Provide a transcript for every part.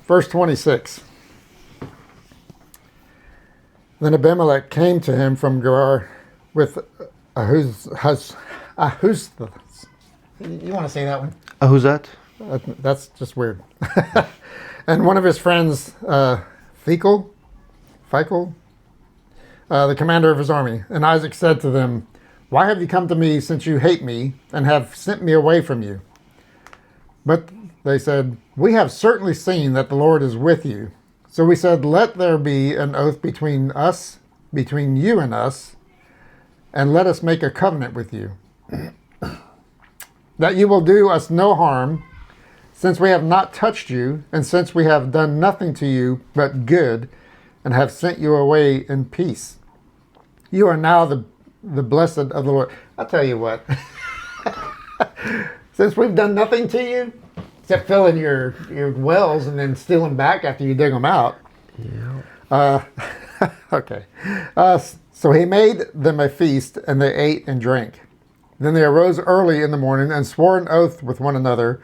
verse 26. Then Abimelech came to him from Gerar with Ahuz. You want to say that one? Who's that? That's just weird. And one of his friends, Fichel, the commander of his army. And Isaac said to them, "Why have you come to me, since you hate me and have sent me away from you?" But they said, "We have certainly seen that the Lord is with you." So we said, "Let there be an oath between us, between you and us, and let us make a covenant with you, that you will do us no harm, since we have not touched you, and since we have done nothing to you but good, and have sent you away in peace. You are now the blessed of the Lord." I'll tell you what. Since we've done nothing to you, except filling your wells and then stealing back after you dig them out. Yeah. Okay. So he made them a feast, and they ate and drank. Then they arose early in the morning and swore an oath with one another.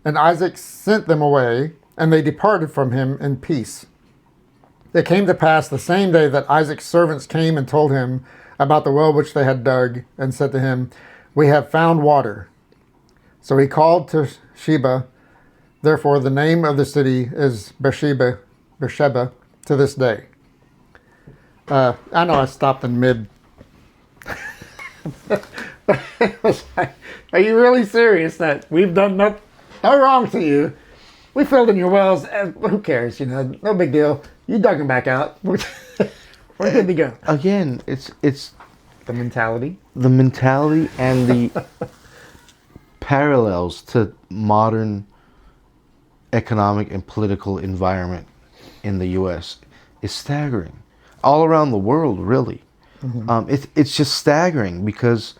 And Isaac sent them away, and they departed from him in peace. It came to pass the same day that Isaac's servants came and told him about the well which they had dug, and said to him, "We have found water." So he called to Sheba. Therefore the name of the city is Beersheba to this day. I know I stopped in mid. Are you really serious that we've done no wrong to you? We filled in your wells. Who cares? No big deal. You dug them back out. We're good to go. Again, it's The mentality. the mentality and the parallels to modern economic and political environment in the U.S. is staggering. All around the world, really. Mm-hmm. It's just staggering because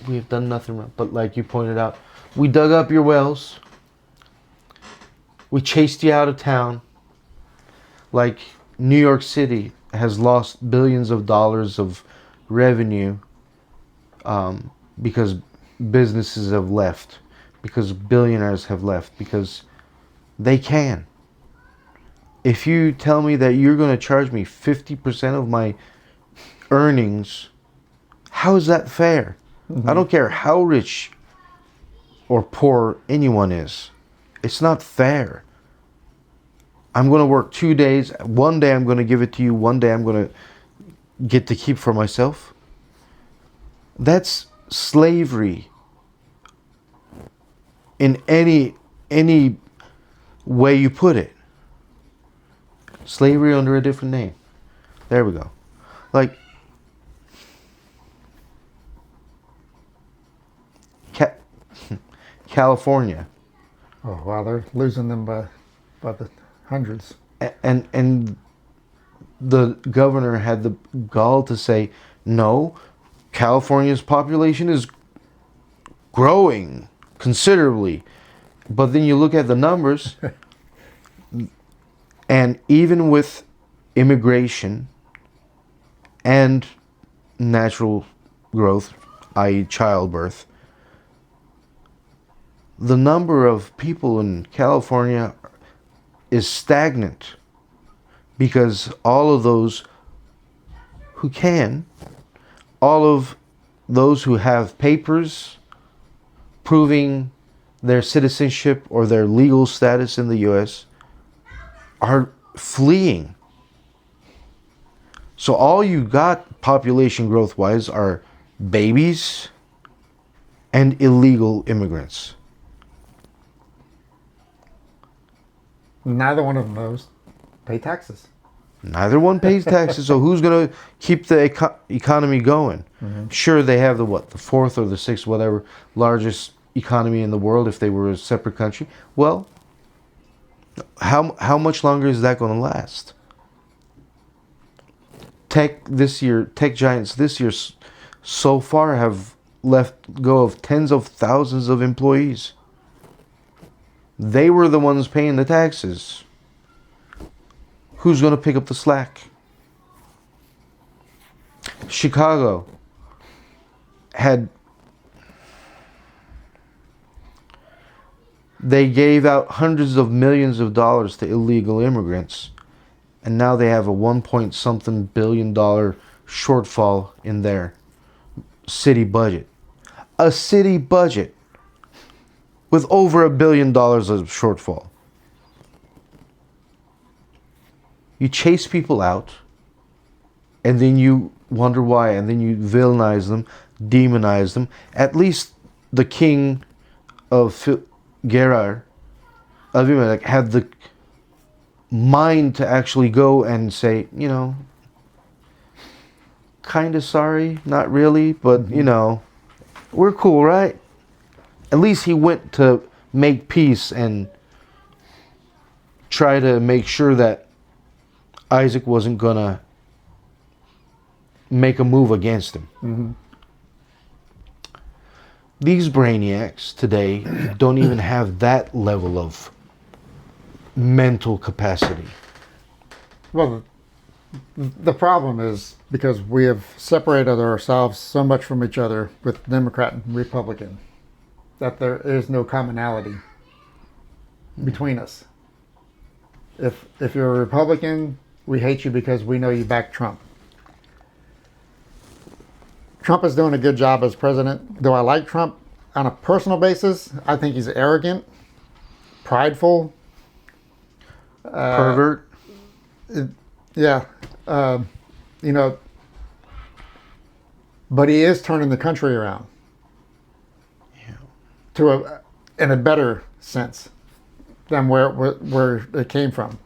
we have done nothing wrong. But like you pointed out, we dug up your wells. We chased you out of town. Like New York City has lost billions of dollars of revenue because businesses have left, because billionaires have left, because they can. If you tell me that you're going to charge me 50% of my earnings, how is that fair? Mm-hmm. I don't care how rich or poor anyone is. It's not fair. I'm going to work 2 days. One day I'm going to give it to you. One day I'm going to get to keep for myself. That's slavery in any way you put it. Slavery under a different name. There we go. Like, California. Oh, wow, they're losing them by the hundreds. And the governor had the gall to say, no, California's population is growing considerably. But then you look at the numbers, and even with immigration and natural growth, i.e. childbirth, the number of people in California is stagnant because all of those who can, all of those who have papers proving their citizenship or their legal status in the U.S. are fleeing. So all you got population growth wise are babies and illegal immigrants. Neither one of those pay taxes. Neither one pays taxes, so who's going to keep the economy going? Mm-hmm. Sure, they have the fourth or the sixth, whatever, largest economy in the world if they were a separate country. Well, how much longer is that going to last? Tech giants this year so far have let go of tens of thousands of employees. They were the ones paying the taxes. Who's going to pick up the slack? Chicago had They gave out hundreds of millions of dollars to illegal immigrants, and now they have a 1 point something billion dollar shortfall in their city budget. A city budget with over $1 billion of shortfall. You chase people out, and then you wonder why, and then you villainize them, demonize them. At least the king of Gerar, Abimelech, had the mind to actually go and say, kind of sorry, not really, but, we're cool, right? At least he went to make peace and try to make sure that Isaac wasn't going to make a move against him. Mm-hmm. These brainiacs today don't even have that level of mental capacity. Well, the problem is because we have separated ourselves so much from each other with Democrat and Republican that there is no commonality between us. If you're a Republican, we hate you because we know you back Trump. Trump is doing a good job as president. Do I like Trump on a personal basis? I think he's arrogant, prideful, pervert. Yeah. But he is turning the country around. Yeah. In a better sense than where it came from.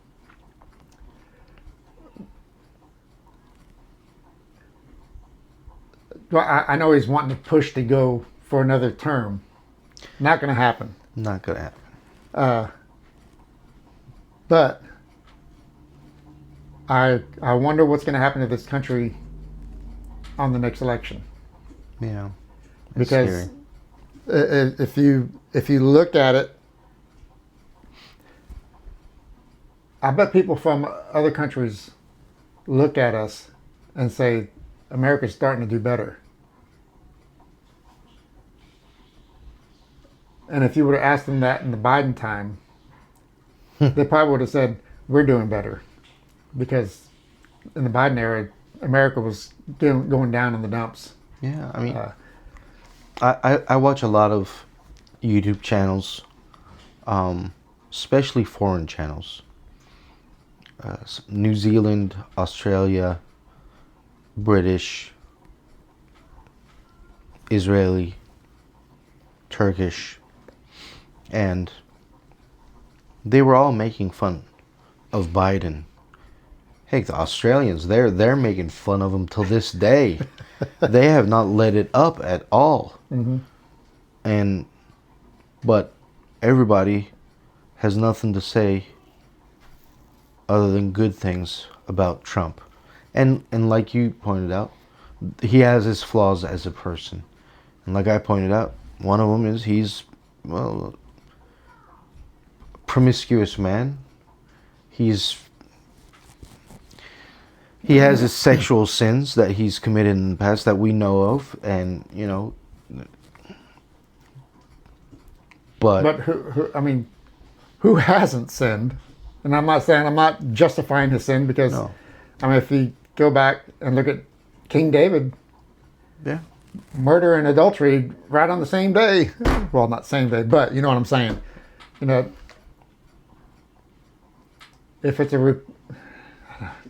Well, I know he's wanting to push to go for another term. Not going to happen. Not going to happen. But I wonder what's going to happen to this country on the next election. Yeah. Because if you look at it, I bet people from other countries look at us and say, America's starting to do better. And if you would have asked them that in the Biden time, they probably would have said, we're doing better. Because in the Biden era, America was going down in the dumps. Yeah, I mean, I watch a lot of YouTube channels, especially foreign channels. New Zealand, Australia, British, Israeli, Turkish, and they were all making fun of Biden. Heck, the Australians, they're making fun of him till this day. They have not let it up at all. Mm-hmm. But everybody has nothing to say other than good things about Trump. And like you pointed out, he has his flaws as a person. And like I pointed out, one of them is he's, a promiscuous man. He has his sexual sins that he's committed in the past that we know of, and but who hasn't sinned? And I'm not justifying his sin because, no. If you go back and look at King David, yeah, murder and adultery right on the same day. Well, not same day, but you know what I'm saying. If it's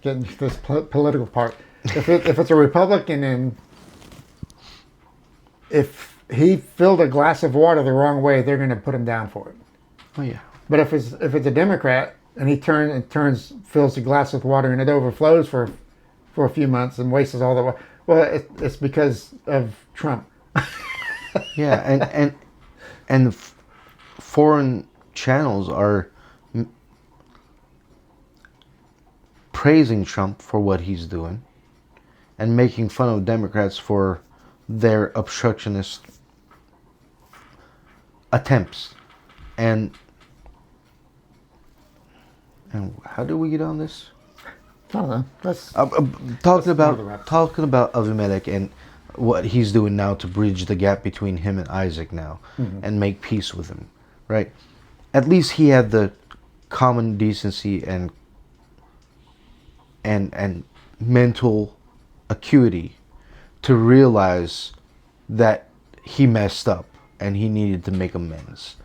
getting to this political part, if it's a Republican and if he filled a glass of water the wrong way, they're going to put him down for it. Oh yeah. But if it's a Democrat and he fills the glass with water and it overflows for a few months and wastes all the water, well, it's because of Trump. Yeah, and foreign channels are praising Trump for what he's doing and making fun of Democrats for their obstructionist attempts. And how do we get on this? I don't know. That's talking about Avimelech and what he's doing now to bridge the gap between him and Isaac now, mm-hmm. and make peace with him, right? at least he had the common decency and mental acuity to realize that he messed up and he needed to make amends.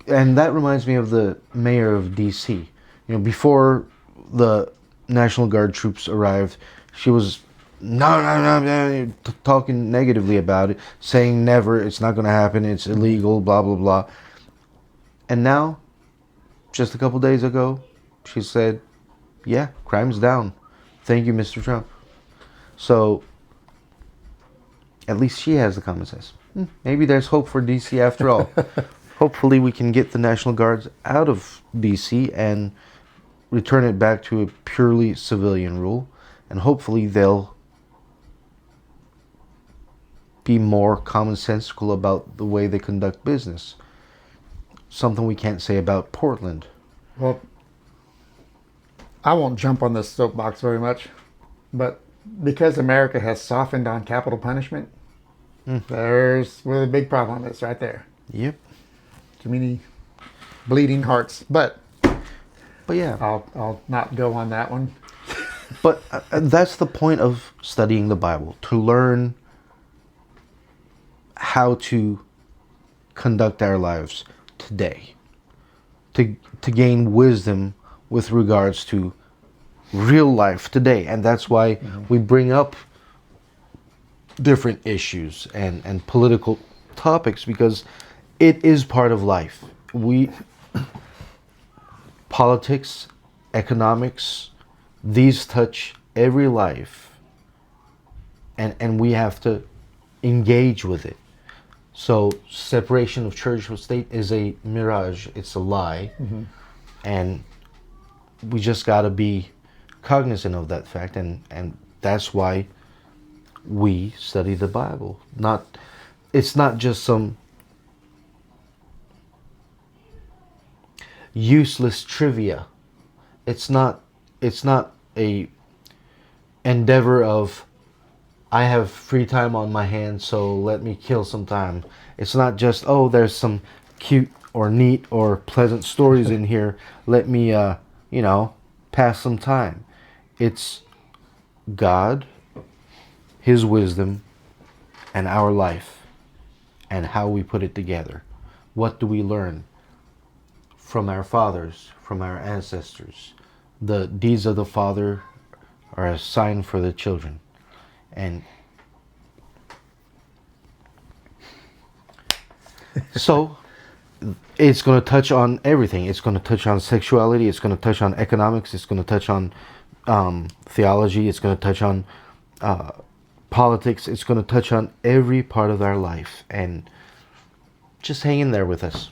And that reminds me of the mayor of DC. Before the National Guard troops arrived, she was no, talking negatively about it, saying never, it's not going to happen, it's illegal, blah, blah, blah. And now, just a couple days ago, she said, yeah, crime's down. Thank you, Mr. Trump. So, at least she has the common sense. Maybe there's hope for DC after all. Hopefully we can get the National Guards out of DC and return it back to a purely civilian rule. And hopefully they'll be more commonsensical about the way they conduct business. Something we can't say about Portland. Well, I won't jump on this soapbox very much, but because America has softened on capital punishment, there's where the big problem is right there. Yep. Too many bleeding hearts. But yeah, I'll not go on that one. But that's the point of studying the Bible, to learn how to conduct our lives today, to gain wisdom with regards to real life today. And that's why we bring up different issues and political topics, because it is part of life. Politics, economics, these touch every life, and we have to engage with it. So separation of church and state is a mirage, it's a lie, and we just got to be cognizant of that fact, and that's why we study the Bible. It's not just some useless trivia. It's not a endeavor of, I have free time on my hands, so let me kill some time. It's not just, oh, there's some cute or neat or pleasant stories in here, let me pass some time. It's God, His wisdom, and our life, and how we put it together. What do we learn from our fathers, from our ancestors? The deeds of the father are a sign for the children. And so it's going to touch on everything. It's going to touch on sexuality. It's going to touch on economics. It's going to touch on theology. It's going to touch on politics. It's going to touch on every part of our life. And just hang in there with us.